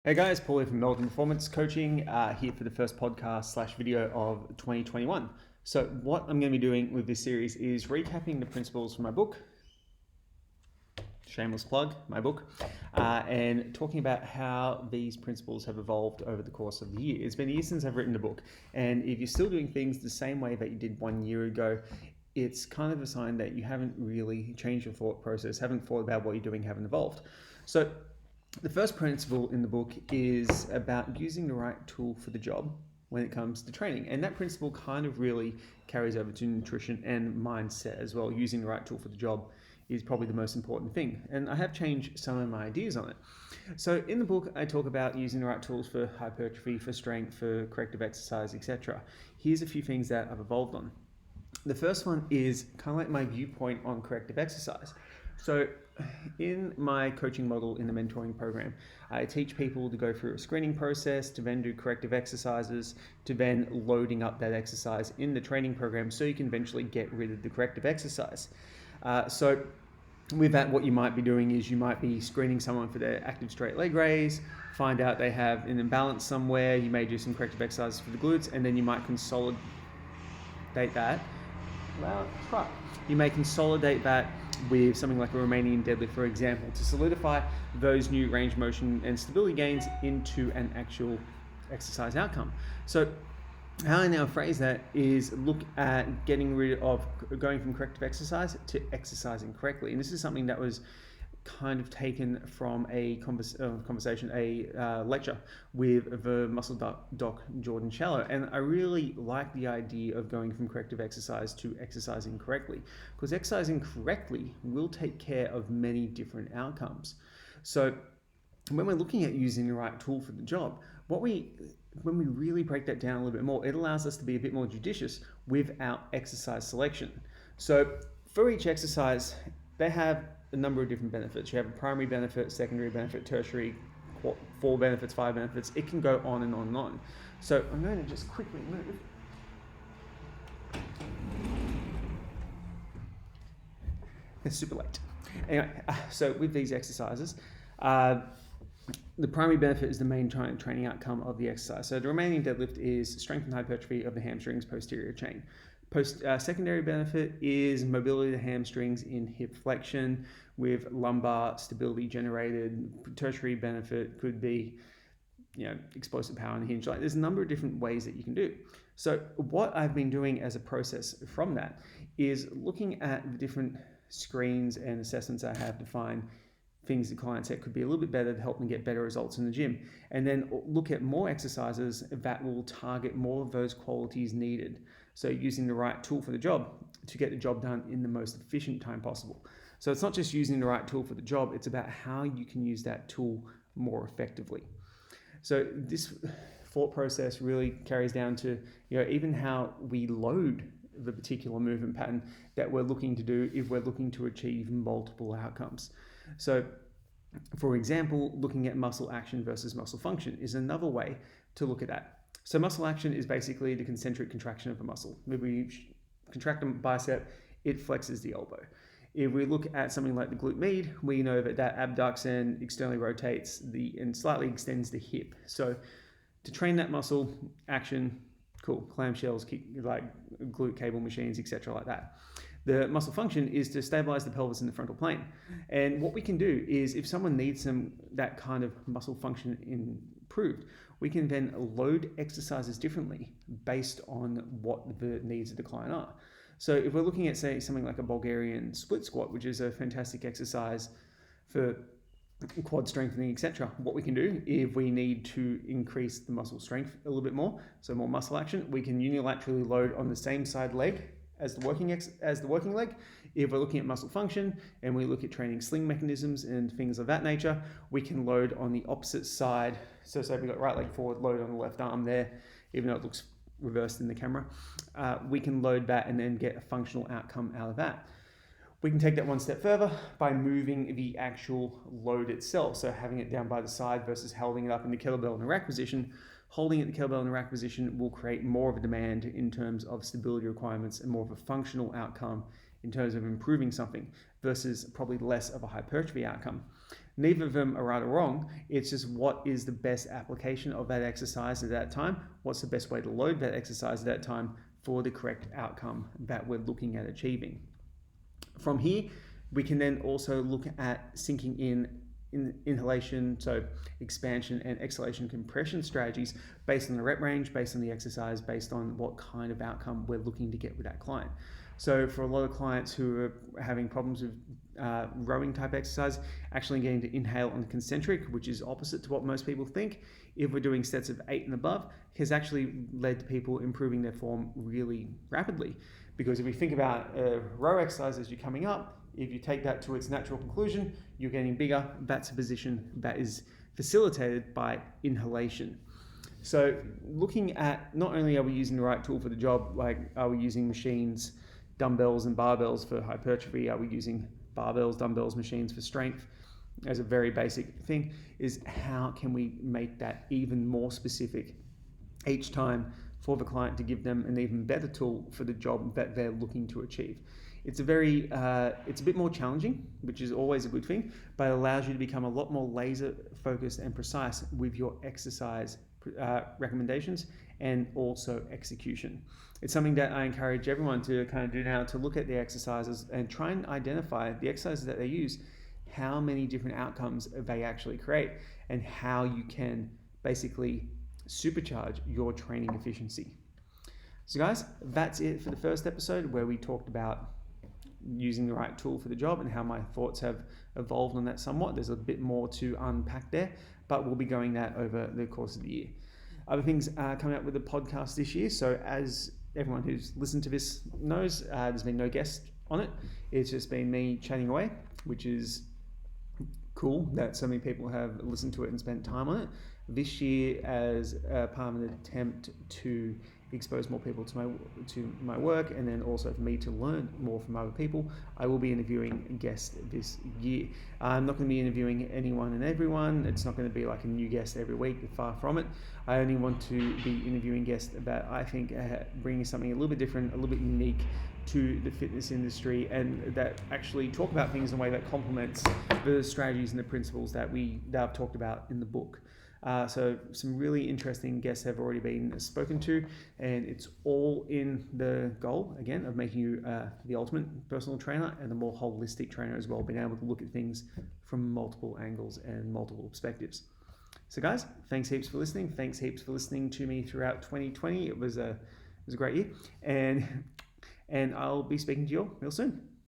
Hey guys, Paul here from Meldrum Performance Coaching, here for the first podcast / video of 2021. So what I'm going to be doing with this series is recapping the principles from my book, shameless plug, my book, and talking about how these principles have evolved over the course of the year. It's been a year since I've written the book, and if you're still doing things the same way that you did 1 year ago, it's kind of a sign that you haven't really changed your thought process, haven't thought about what you're doing, haven't evolved. So the first principle in the book is about using the right tool for the job when it comes to training. And that principle kind of really carries over to nutrition and mindset as well. Using the right tool for the job is probably the most important thing. And I have changed some of my ideas on it. So in the book, I talk about using the right tools for hypertrophy, for strength, for corrective exercise, etc. Here's a few things that I've evolved on. The first one is kind of like my viewpoint on corrective exercise. So in my coaching model in the mentoring program, I teach people to go through a screening process, to then do corrective exercises, to then loading up that exercise in the training program so you can eventually get rid of the corrective exercise. So with that, what you might be doing is you might be screening someone for their active straight leg raise, find out they have an imbalance somewhere, you may do some corrective exercises for the glutes, and then you might consolidate that. Well, try. You may consolidate that with something like a Romanian deadlift, for example, to solidify those new range, motion, and stability gains into an actual exercise outcome. So how I now phrase that is look at getting rid of going from corrective exercise to exercising correctly. And this is something that was kind of taken from a lecture with the muscle doc Jordan Shallow, and I really like the idea of going from corrective exercise to exercising correctly, because exercising correctly will take care of many different outcomes. So when we're looking at using the right tool for the job, when we really break that down a little bit more, it allows us to be a bit more judicious with our exercise selection. So for each exercise, they have a number of different benefits. You have a primary benefit, secondary benefit, tertiary, 4 benefits, 5 benefits. It can go on and on and on. So I'm going to just quickly move. It's super late. Anyway, so with these exercises, the primary benefit is the main training outcome of the exercise. So the Romanian deadlift is strength and hypertrophy of the hamstrings posterior chain. Secondary benefit is mobility of the hamstrings in hip flexion with lumbar stability generated. Tertiary benefit could be, explosive power in the hinge. There's a number of different ways that you can do. So what I've been doing as a process from that is looking at the different screens and assessments I have to find things the client said could be a little bit better to help them get better results in the gym, and then look at more exercises that will target more of those qualities needed. So using the right tool for the job to get the job done in the most efficient time possible. So it's not just using the right tool for the job, it's about how you can use that tool more effectively. So this thought process really carries down to even how we load the particular movement pattern that we're looking to do if we're looking to achieve multiple outcomes. So for example, looking at muscle action versus muscle function is another way to look at that. So muscle action is basically the concentric contraction of a muscle. If we contract a bicep, it flexes the elbow. If we look at something like the glute med, we know that abducts and externally rotates and slightly extends the hip. So to train that muscle action, cool, clamshells, like glute cable machines, etc. like that. The muscle function is to stabilize the pelvis in the frontal plane. And what we can do is if someone needs that kind of muscle function improved, we can then load exercises differently based on what the needs of the client are. So if we're looking at, say, something like a Bulgarian split squat, which is a fantastic exercise for quad strengthening, etc., what we can do if we need to increase the muscle strength a little bit more, so more muscle action, we can unilaterally load on the same side leg as the working leg. If we're looking at muscle function and we look at training sling mechanisms and things of that nature, we can load on the opposite side. So say we've got right leg forward, load on the left arm there, even though it looks reversed in the camera. We can load that and then get a functional outcome out of that. We can take that one step further by moving the actual load itself. So having it down by the side versus holding it up in the kettlebell in the rack position. Holding it in the kettlebell in the rack position will create more of a demand in terms of stability requirements and more of a functional outcome in terms of improving something versus probably less of a hypertrophy outcome. Neither of them are right or wrong. It's just what is the best application of that exercise at that time? What's the best way to load that exercise at that time for the correct outcome that we're looking at achieving? From here, we can then also look at syncing in inhalation, so expansion and exhalation compression strategies based on the rep range, based on the exercise, based on what kind of outcome we're looking to get with that client. So for a lot of clients who are having problems with rowing type exercise, actually getting to inhale on the concentric, which is opposite to what most people think, if we're doing sets of 8 and above, has actually led to people improving their form really rapidly. Because if we think about a row exercise as you're coming up, if you take that to its natural conclusion, you're getting bigger. That's a position that is facilitated by inhalation. So looking at not only are we using the right tool for the job, like are we using machines, dumbbells and barbells for hypertrophy, are we using barbells, dumbbells, machines for strength, as a very basic thing, is how can we make that even more specific each time for the client to give them an even better tool for the job that they're looking to achieve. It's a bit more challenging, which is always a good thing, but it allows you to become a lot more laser focused and precise with your exercise recommendations and also execution. It's something that I encourage everyone to kind of do now, to look at the exercises and try and identify the exercises that they use, how many different outcomes they actually create, and how you can basically supercharge your training efficiency. So guys, that's it for the first episode, where we talked about using the right tool for the job and how my thoughts have evolved on that somewhat. There's a bit more to unpack there, but we'll be going that over the course of the year. Other things are coming up with the podcast this year. So as everyone who's listened to this knows, there's been no guest on it. It's just been me chatting away, which is cool that so many people have listened to it and spent time on it. This year, as part of an attempt to expose more people to my work, and then also for me to learn more from other people, I will be interviewing guests this year. I'm not going to be interviewing anyone and everyone. It's not going to be like a new guest every week, far from it. I only want to be interviewing guests that I think bring something a little bit different, a little bit unique to the fitness industry, and that actually talk about things in a way that complements the strategies and the principles that I've talked about in the book. So some really interesting guests have already been spoken to, and it's all in the goal, again, of making you the ultimate personal trainer and a more holistic trainer as well, being able to look at things from multiple angles and multiple perspectives. So guys, thanks heaps for listening. Thanks heaps for listening to me throughout 2020. It was a great year, and I'll be speaking to you all real soon.